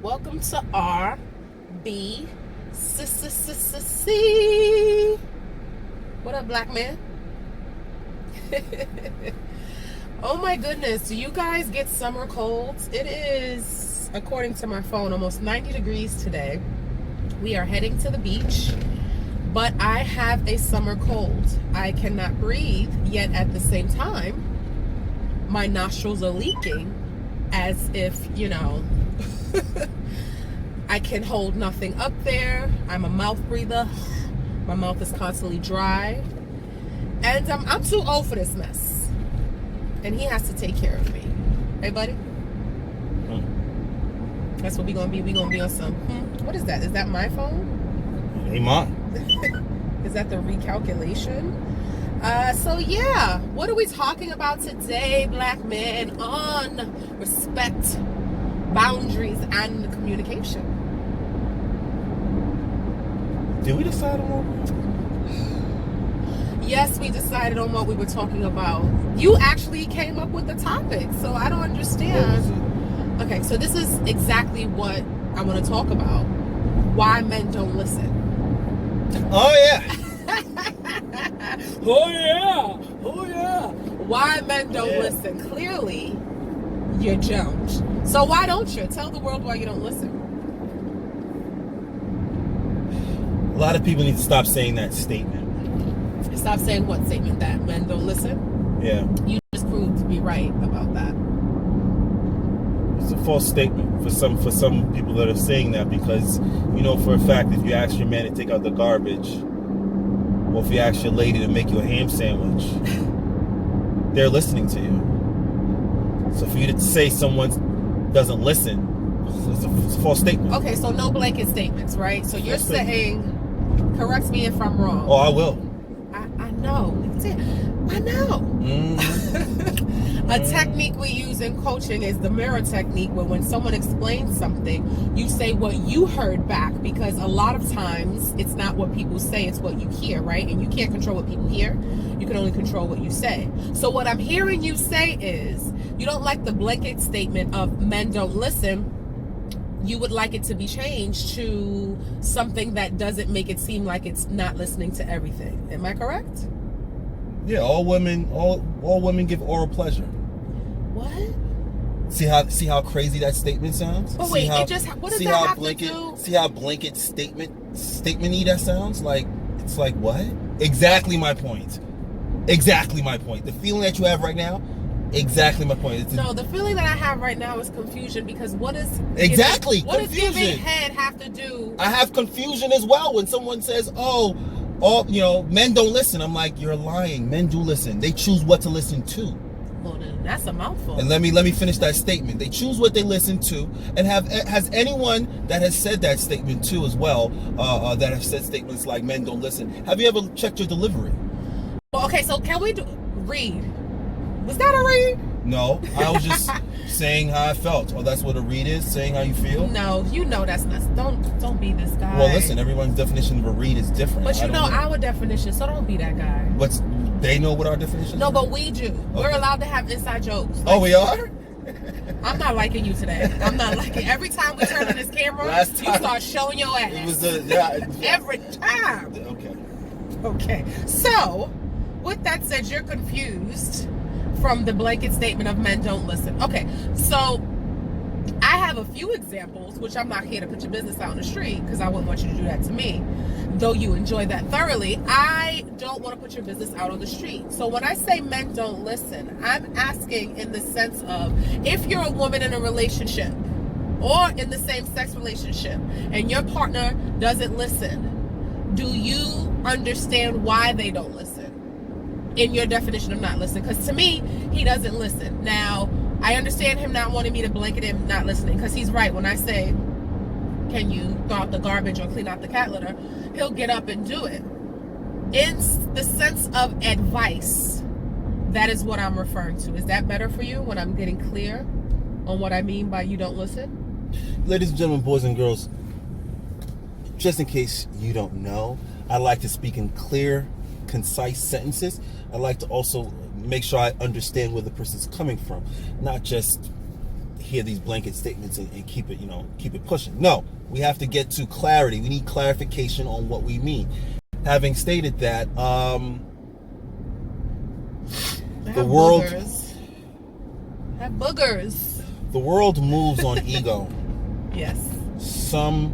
Welcome to RBCCC. What up, black man? Oh my goodness, do you guys get summer colds? It is, according to my phone, almost 90 degrees today. We are heading to the beach, but I have a summer cold. I cannot breathe, yet at the same time, my nostrils are leaking as if, I can hold nothing up there. I'm a mouth breather. My mouth is constantly dry. And I'm too old for this mess. And he has to take care of me. Hey, buddy? That's what we're going to be. We're going to be on some... What is that? Is that my phone? Hey, Mom. Is that the recalculation? So, yeah. What are we talking about today, black men, on respect, boundaries, and communication? Did we decide on what? Yes, we decided on what we were talking about. You actually came up with the topic, so I don't understand. Okay, so this is exactly what I want to talk about. Why men don't listen. Oh, yeah. Oh, yeah. Oh, yeah. Why men don't listen. Clearly, you're Jones. So why don't you? Tell the world why you don't listen. A lot of people need to stop saying that statement. Stop saying what statement? That men don't listen? Yeah. You just proved to be right about that. It's a false statement for some people that are saying that, because you know for a fact if you ask your man to take out the garbage, or if you ask your lady to make you a ham sandwich, they're listening to you. So for you to say someone doesn't listen, it's a false statement. Okay, so no blanket statements, right? So you're saying, correct me if I'm wrong. Oh, I will. I know. I know. Mm-hmm. A technique we use in coaching is the mirror technique, where when someone explains something, you say what you heard back, because a lot of times it's not what people say, it's what you hear, right? And you can't control what people hear. You can only control what you say. So what I'm hearing you say is you don't like the blanket statement of men don't listen. You would like it to be changed to something that doesn't make it seem like it's not listening to everything. Am I correct? Yeah, all women give oral pleasure. What? See how crazy that statement sounds? But wait, what does that have to do? See how blanket statement-y that sounds? Like, it's like, what? Exactly my point. Exactly my point. The feeling that you have right now, exactly my point. No, the feeling that I have right now is confusion, because what does confusion. giving head have to do? I have confusion as well when someone says, men don't listen. I'm like, you're lying. Men do listen. They choose what to listen to. Well, then that's a mouthful. And let me finish that statement. They choose what they listen to. And has anyone that has said that statement too as well, that have said statements like men don't listen, have you ever checked your delivery? Well, okay, so can we read? Was that a read? No, I was just saying how I felt. Oh, that's what a read is? Saying how you feel? No, that's not. Don't be this guy. Well, listen, everyone's definition of a read is different. But you know our definition, so don't be that guy. They know what our definition is? No, but we do. Okay. We're allowed to have inside jokes. Oh, we are? I'm not liking you today. I'm not liking. Every time we turn on this camera, you start showing your ass. It was every time. Okay. So, with that said, you're confused from the blanket statement of men don't listen. Okay, so I have a few examples, which I'm not here to put your business out on the street, because I wouldn't want you to do that to me. Though you enjoy that thoroughly, I don't want to put your business out on the street. So when I say men don't listen, I'm asking in the sense of, if you're a woman in a relationship or in the same sex relationship and your partner doesn't listen, do you understand why they don't listen? In your definition of not listening, because to me, he doesn't listen. Now, I understand him not wanting me to blanket him not listening, because he's right. When I say, can you throw out the garbage or clean out the cat litter, he'll get up and do it. In the sense of advice, that is what I'm referring to. Is that better for you when I'm getting clear on what I mean by you don't listen? Ladies and gentlemen, boys and girls, just in case you don't know, I like to speak in clear, concise sentences. I like to also make sure I understand where the person's coming from, not just hear these blanket statements and keep it pushing. No, we have to get to clarity. We need clarification on what we mean. Having stated that, the world have boogers. The world moves on ego. Yes. Some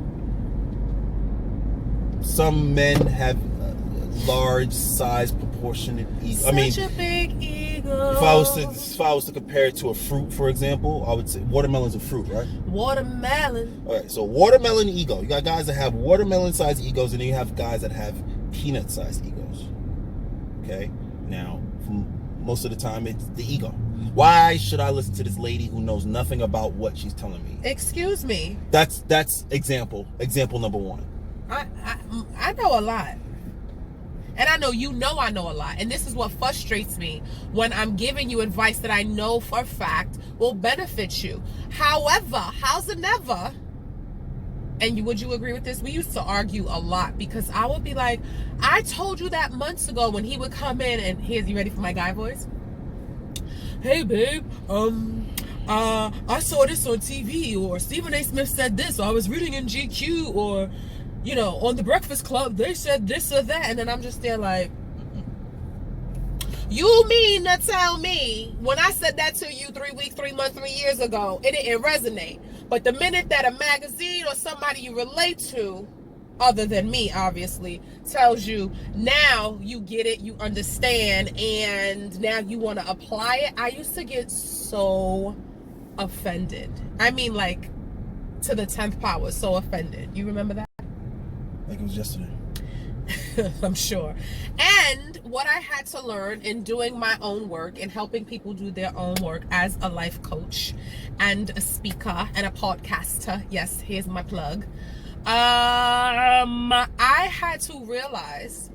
men have large size proportionate ego. Such a big ego. If I was to compare it to a fruit, for example, I would say watermelon's a fruit, right? Watermelon. All right, so watermelon ego. You got guys that have watermelon sized egos, and then you have guys that have peanut sized egos. Okay? Now, most of the time, it's the ego. Why should I listen to this lady who knows nothing about what she's telling me? Excuse me. That's example number one. I know a lot. And I know I know a lot. And this is what frustrates me when I'm giving you advice that I know for a fact will benefit you. However, how's it never? And would you agree with this? We used to argue a lot because I would be like, I told you that months ago, when he would come in and you ready for my guy voice? Hey babe, I saw this on TV, or Stephen A. Smith said this, or I was reading in GQ, or on the Breakfast Club, they said this or that. And then I'm just there like, you mean to tell me when I said that to you 3 weeks, 3 months, 3 years ago, it didn't resonate? But the minute that a magazine or somebody you relate to, other than me, obviously, tells you, now you get it, you understand, and now you want to apply it. I used to get so offended. I mean, like, to the 10th power, so offended. You remember that? Like it was yesterday. I'm sure. And what I had to learn in doing my own work and helping people do their own work as a life coach and a speaker and a podcaster. Yes, here's my plug. I had to realize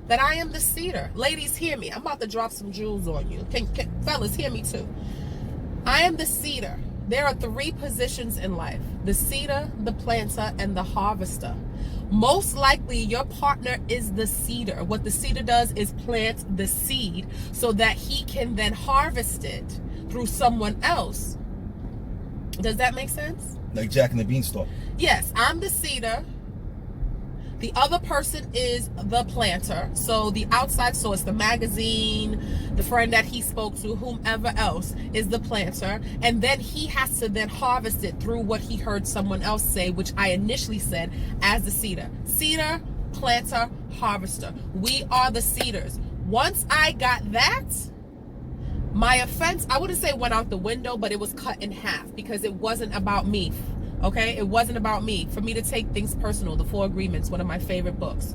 that I am the cedar. Ladies, hear me. I'm about to drop some jewels on you. Fellas, hear me too. I am the cedar. There are 3 positions in life: the cedar, the planter, and the harvester. Most likely your partner is the cedar. What the cedar does is plant the seed so that he can then harvest it through someone else. Does that make sense? Like Jack and the Beanstalk. Yes, I'm the cedar. The other person is the planter. So the outside source, the magazine, the friend that he spoke to, whomever else, is the planter. And then he has to then harvest it through what he heard someone else say, which I initially said as the cedar. Cedar, planter, harvester. We are the cedars. Once I got that, my offense, I wouldn't say went out the window, but it was cut in half because it wasn't about me. Okay, it wasn't about me. For me to take things personal, The 4 Agreements, one of my favorite books.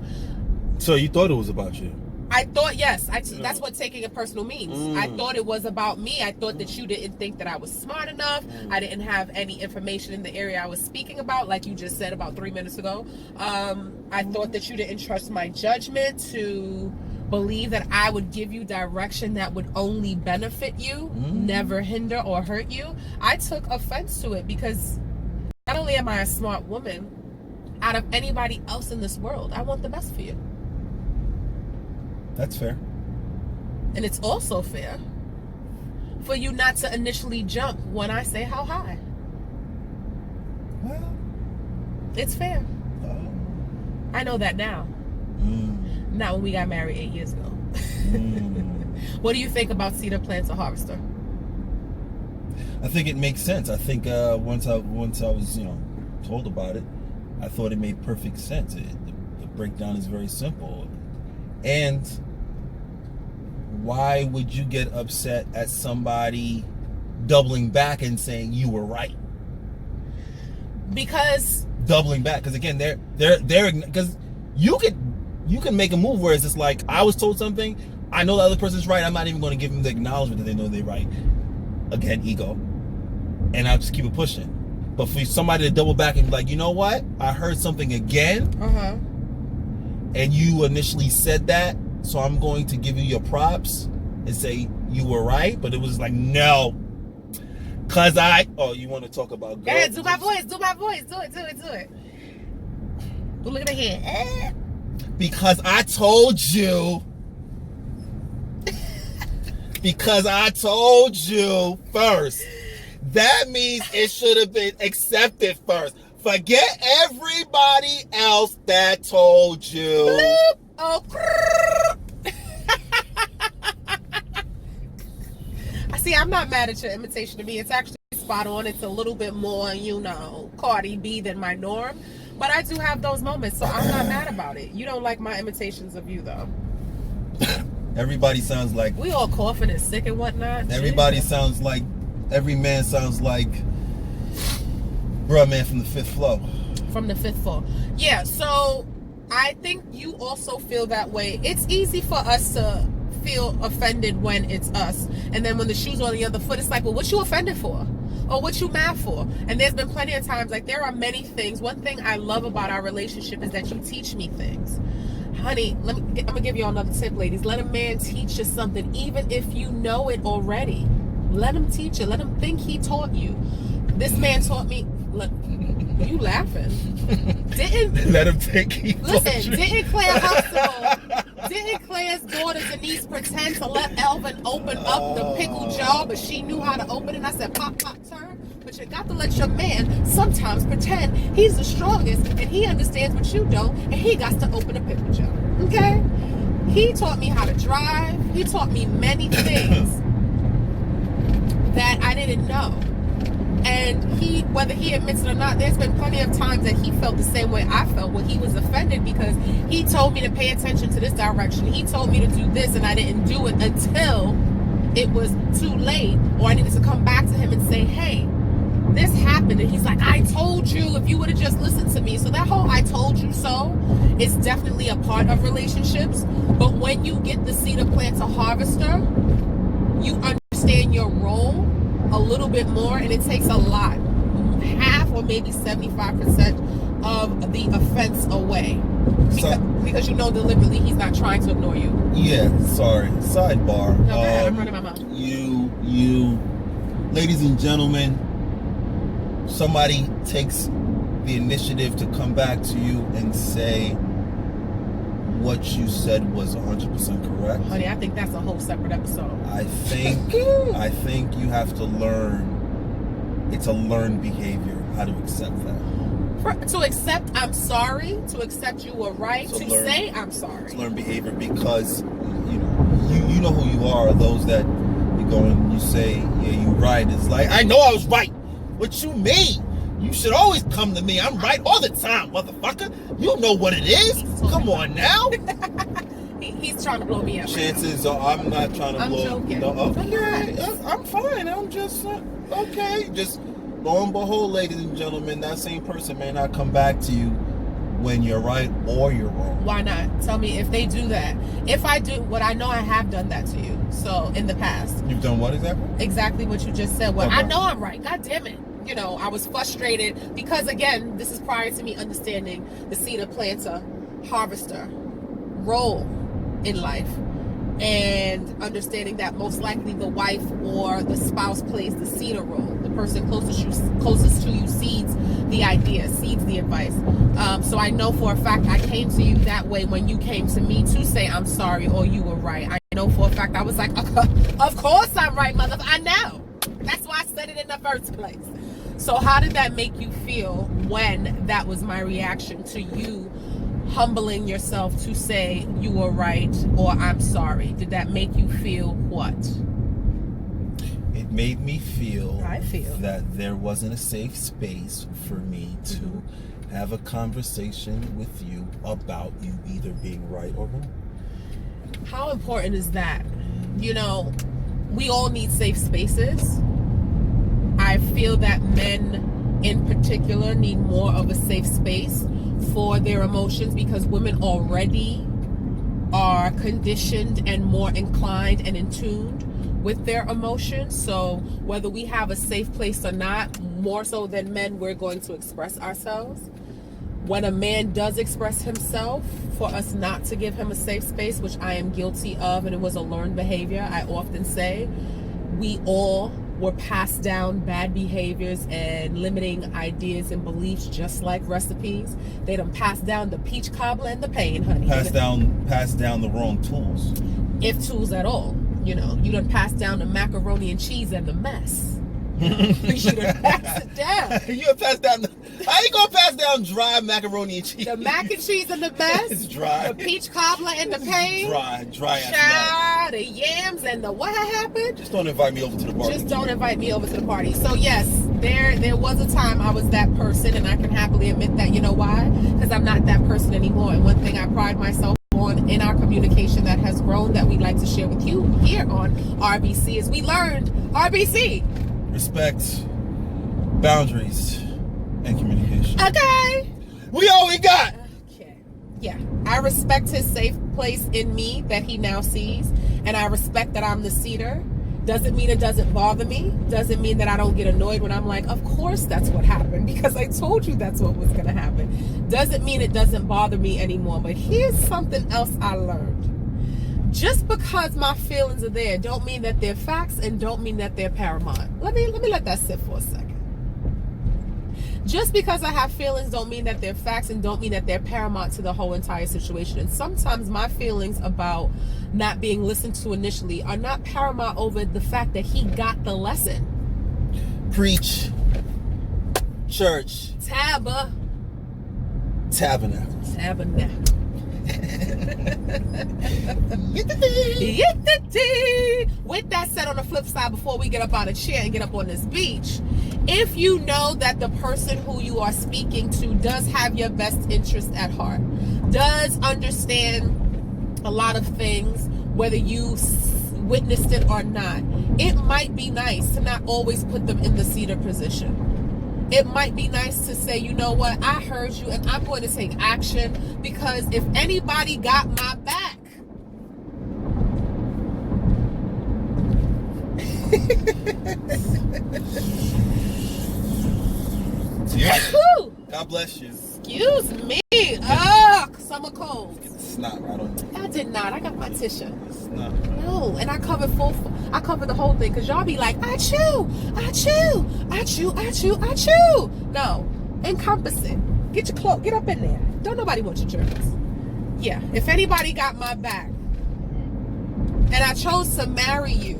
So you thought it was about you? I thought, yes. That's what taking it personal means. I thought it was about me. I thought that you didn't think that I was smart enough. I didn't have any information in the area I was speaking about, like you just said about 3 minutes ago. I thought that you didn't trust my judgment to believe that I would give you direction that would only benefit you, never hinder or hurt you. I took offense to it because not only am I a smart woman, out of anybody else in this world, I want the best for you. That's fair. And it's also fair for you not to initially jump when I say how high. Well, it's fair. I know that now. Not when we got married 8 years ago. What do you think about cedar planter harvester? I think it makes sense. I think once I was told about it, I thought it made perfect sense. The breakdown is very simple. And why would you get upset at somebody doubling back and saying you were right? Because doubling back, because again, they're because you can make a move where it's just like, I was told something, I know the other person's right, I'm not even going to give them the acknowledgement that they know they're right. Again, ego. And I'll just keep it pushing. But for somebody to double back and be like, you know what? I heard something again. And you initially said that, so I'm going to give you your props and say you were right. But it was like, no. Because you want to talk about girls? Yeah, do my voice. Do it. Look at the head. Because I told you. Because I told you first that means it should have been accepted first. Forget everybody else that told you. Bloop. Oh, I see. I'm not mad at your imitation of me. It's actually spot on. It's a little bit more, Cardi B than my norm. But I do have those moments, so I'm not mad about it. You don't like my imitations of you, though. Everybody sounds like... We all coughing and sick and whatnot. Everybody sounds like... Every man sounds like... Bruh, man from the fifth floor. From the fifth floor. Yeah, so I think you also feel that way. It's easy for us to feel offended when it's us. And then when the shoe's on the other foot, it's like, well, what you offended for? Or what you mad for? And there's been plenty of times, like, there are many things. One thing I love about our relationship is that you teach me things. Honey, I'm gonna give you another tip, ladies. Let a man teach you something, even if you know it already. Let him teach you. Let him think he taught you. This man taught me. Look, you laughing? Let him think he taught you. Listen, didn't Claire Huxtable? Didn't Claire's daughter Denise pretend to let Elvin open up the pickle jar, but she knew how to open it? And I said, pop, pop, turn. But you got to let your man sometimes pretend he's the strongest and he understands what you don't, and he got to open a pickle jar. Okay? He taught me how to drive. He taught me many things that I didn't know. And he, whether he admits it or not, there's been plenty of times that he felt the same way I felt, where he was offended because he told me to pay attention to this direction. He told me to do this, and I didn't do it until it was too late, or I needed to come back to him and say, hey, this happened. And he's like, I told you, if you would have just listened to me. So that whole I told you so is definitely a part of relationships. But when you get the seed of plant to harvester, you understand your role a little bit more, and it takes a lot, half or maybe 75% of the offense away, because you know deliberately he's not trying to ignore you. Yeah, sorry. Sidebar. No, go ahead, I'm running my mouth. You, ladies and gentlemen, somebody takes the initiative to come back to you and say what you said was 100% correct. Honey, I think that's a whole separate episode. I think you have to learn. It's a learned behavior how to accept that. To accept I'm sorry, to accept you were right, to say I'm sorry. It's learned behavior because you know who you are. Those that you go and you say, yeah, you right. It's like, I know I was right. What you mean? You should always come to me. I'm right all the time, motherfucker. You know what it is. Come on now. He's trying to blow me up. Chances are I'm not trying to blow. Joking. No, okay, I'm fine. I'm just okay. Just lo and behold, ladies and gentlemen, that same person may not come back to you when you're right or you're wrong. Why not? Tell me if they do that. If I do, what I know, I have done that to you. So in the past. You've done what exactly? Exactly what you just said. Well, okay. I know I'm right. God damn it. I was frustrated because, again, this is prior to me understanding the seeder, planter, harvester role in life, and understanding that most likely the wife or the spouse plays the seeder role. The person closest to you seeds the idea, seeds the advice. So I know for a fact I came to you that way when you came to me to say I'm sorry or you were right. I know for a fact I was like, of course I'm right, mother. I know. That's why I said it in the first place. So how did that make you feel when that was my reaction to you humbling yourself to say you were right or I'm sorry? Did that make you feel what? It made me feel that there wasn't a safe space for me to have a conversation with you about you either being right or wrong. How important is that? We all need safe spaces. I feel that men in particular need more of a safe space for their emotions, because women already are conditioned and more inclined and in tune with their emotions. So whether we have a safe place or not, more so than men, we're going to express ourselves. When a man does express himself, for us not to give him a safe space, which I am guilty of, and it was a learned behavior, I often say, we all were passed down bad behaviors and limiting ideas and beliefs, just like recipes. They done passed down the peach cobbler and the pain, honey. Passed down the wrong tools. If tools at all. You done passed down the macaroni and cheese and the mess. You should have passed it down. You have passed down. I ain't gonna pass down dry macaroni and cheese. The mac and cheese and the best. It's dry. The peach cobbler and the pain. Dry. Child, the yams and the what happened? Just don't invite me over to the party. Just don't invite me over to the party. So yes, there was a time I was that person, and I can happily admit that. You know why? Because I'm not that person anymore. And one thing I pride myself on in our communication that has grown, that we like to share with you here on RBC, is we learned RBC. Respect, boundaries, and communication. Okay. We all we got. Okay. Yeah. I respect his safe place in me that he now sees, and I respect that I'm the cedar. Doesn't mean it doesn't bother me. Doesn't mean that I don't get annoyed when I'm like, of course that's what happened, because I told you that's what was going to happen. Doesn't mean it doesn't bother me anymore. But here's something else I learned. Just because my feelings are there don't mean that they're facts, and don't mean that they're paramount. Let me let that sit for a second. Just because I have feelings don't mean that they're facts, and don't mean that they're paramount to the whole entire situation. And sometimes my feelings about not being listened to initially are not paramount over the fact that he got the lesson. Preach. Church. Tabernacle. With that said, on the flip side, before we get up out of chair and get up on this beach, if you know that the person who you are speaking to does have your best interest at heart, does understand a lot of things, whether you witnessed it or not, it might be nice to not always put them in the cedar position. It might be nice to say, you know what, I heard you and I'm going to take action, because if anybody got my back, God bless you. Excuse me. Ugh, summer cold. Snot right on you. I did not. I got my tissue. Snot. No, and I covered the whole thing, because y'all be like, I chew. No, encompass it. Get your cloak. Get up in there. Don't nobody want your germs. Yeah, if anybody got my back, and I chose to marry you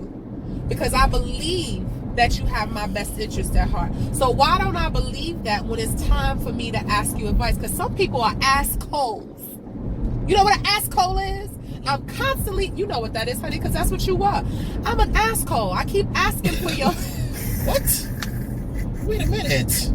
because I believe that you have my best interest at heart. So why don't I believe that when it's time for me to ask you advice? Because some people are assholes. You know what an asshole is? I'm constantly, you know what that is, honey, because that's what you are. I'm an asshole. I keep asking for your... What? Wait a minute.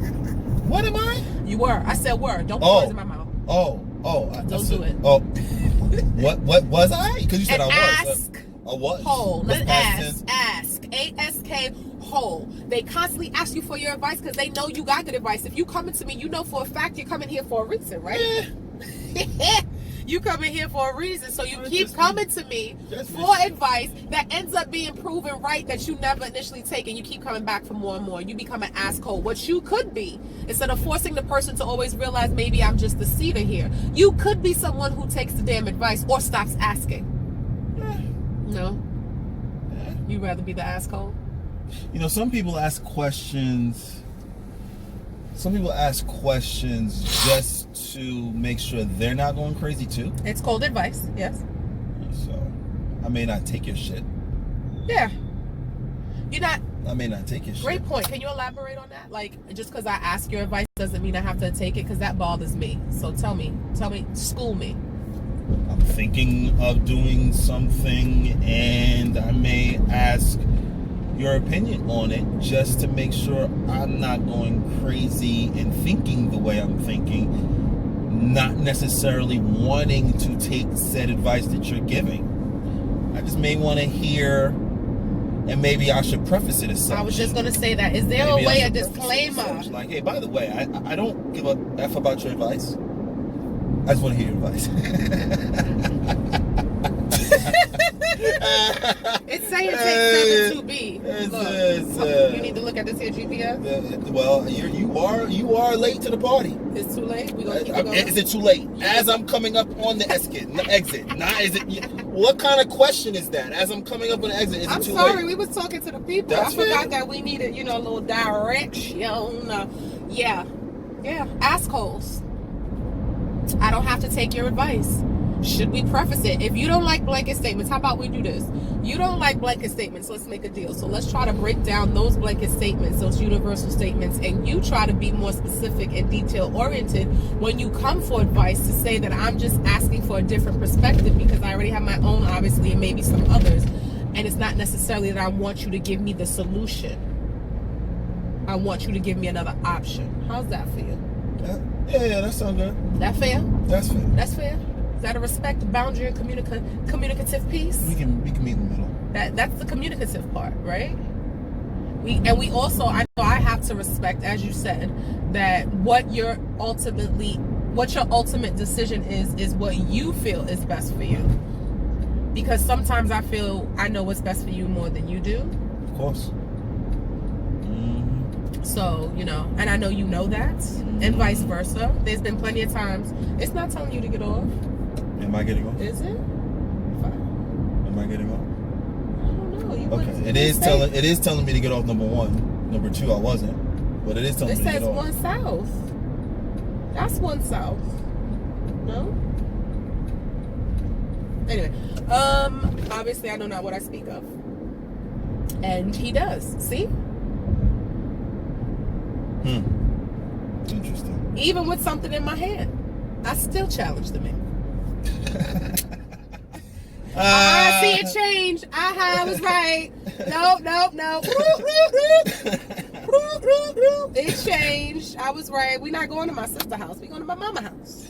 What am I? You were. I said were. Don't put words in my mouth. Don't do it. Oh. What was I? Because you said an I was. Ask. I was. Hole. What's Not past ask. tense? Ask. A-S-K. Hole. They constantly ask you for your advice because they know you got good advice. If you coming to me, you know for a fact you're coming here for a reason, right? You come in here for a reason, so you keep coming to me for advice that ends up being proven right, that you never initially take, and you keep coming back for more and more. You become an asshole. What you could be, instead of forcing the person to always realize maybe I'm just the cedar here, you could be someone who takes the damn advice or stops asking. No? You'd rather be the asshole? You know, some people ask questions just to make sure they're not going crazy too. It's called advice, yes. So, I may not take your shit. Yeah. You're not... I may not take your shit. Great point. Can you elaborate on that? Like, just because I ask your advice doesn't mean I have to take it, because that bothers me. So tell me, school me. I'm thinking of doing something, and I may ask your opinion on it just to make sure I'm not going crazy and thinking the way I'm thinking, not necessarily wanting to take said advice that you're giving. I just may want to hear, and maybe I should preface it as such. I was just going to say that. Is there Maybe a way, I a should preface it disclaimer? as such. Like, hey, by the way, I don't give a F about your advice. I just want to hear your advice. It's saying take 72B. Look, you need to look at this here GPS. Well, you are late to the party. It's too late. We gonna keep it going. Is it too late? As I'm coming up on the exit. Not is it? What kind of question is that? As I'm coming up on the exit, is it too late? I'm sorry. We was talking to the people. That's I forgot fair. that we needed, a little direction. Yeah. Assholes. I don't have to take your advice. Should we preface it? If you don't like blanket statements, how about we do this? You don't like blanket statements, let's make a deal. So let's try to break down those blanket statements, those universal statements, and you try to be more specific and detail oriented when you come for advice, to say that I'm just asking for a different perspective because I already have my own, obviously, and maybe some others. And it's not necessarily that I want you to give me the solution. I want you to give me another option. How's that for you? Yeah, that sounds good. That fair? That's fair. That's fair? Is that a respect, boundary, and communicative piece? We can meet in the middle. That's the communicative part, right? We also, I know I have to respect, as you said, that what your ultimate decision is what you feel is best for you. Because sometimes I feel I know what's best for you more than you do. Of course. So, and I know you know that, and vice versa. There's been plenty of times. It's not telling you to get off. Am I getting off? Is it? Fine. Am I getting off? I don't know. Okay. It is telling me to get off, number one. Number two, I wasn't. But it is telling me to get off. It says 1 south. That's 1 south. No? Anyway. Obviously I know not what I speak of. And he does. See? Interesting. Even with something in my hand, I still challenge the man. I see it change. I was right. No. It changed. I was right. We're not going to my sister's house. We're going to my mama's house.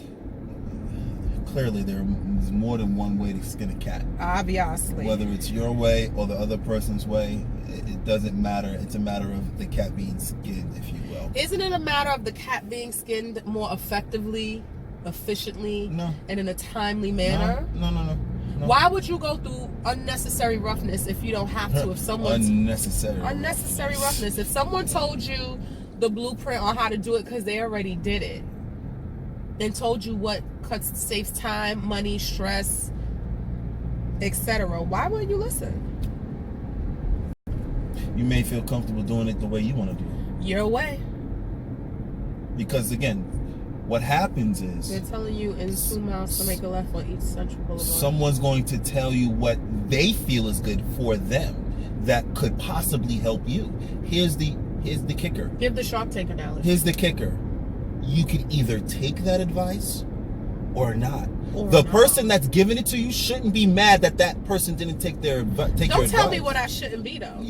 Clearly, there's more than one way to skin a cat. Obviously. Whether it's your way or the other person's way, it doesn't matter. It's a matter of the cat being skinned, if you will. Isn't it a matter of the cat being skinned more effectively, efficiently, and in a timely manner? No. Why would you go through unnecessary roughness if you don't have to? If someone's unnecessary roughness. If someone told you the blueprint on how to do it because they already did it, and told you what saves time, money, stress, etc., why wouldn't you listen? You may feel comfortable doing it the way you want to do it. Your way. Because again, what happens is they're telling you in 2 miles to make a left on each Central Boulevard. Someone's going to tell you what they feel is good for them that could possibly help you. Here's the kicker. Give the Shark Tank analogy. Here's the kicker. You can either take that advice or not. The person that's giving it to you shouldn't be mad that person didn't take your advice. Don't tell me what I shouldn't be, though.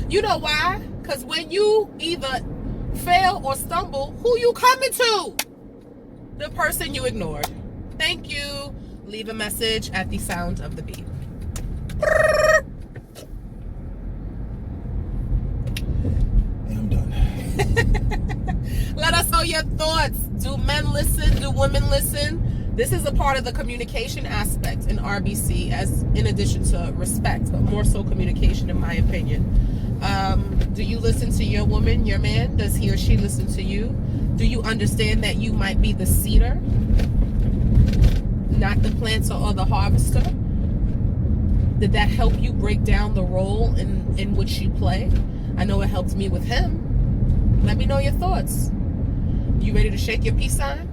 You know why? Because when you either fail or stumble, who you coming to? The person you ignored. Thank you. Leave a message at the sound of the beep. I'm done. Let us know your thoughts. Do men listen? Do women listen? This is a part of the communication aspect in RBC, as in addition to respect, but more so communication, in my opinion. Do you listen to your woman, your man? Does he or she listen to you? Do you understand that you might be the seeder, not the planter or the harvester? Did that help you break down the role in which you play? I know it helped me with him. Let me know your thoughts. You ready to shake your peace sign?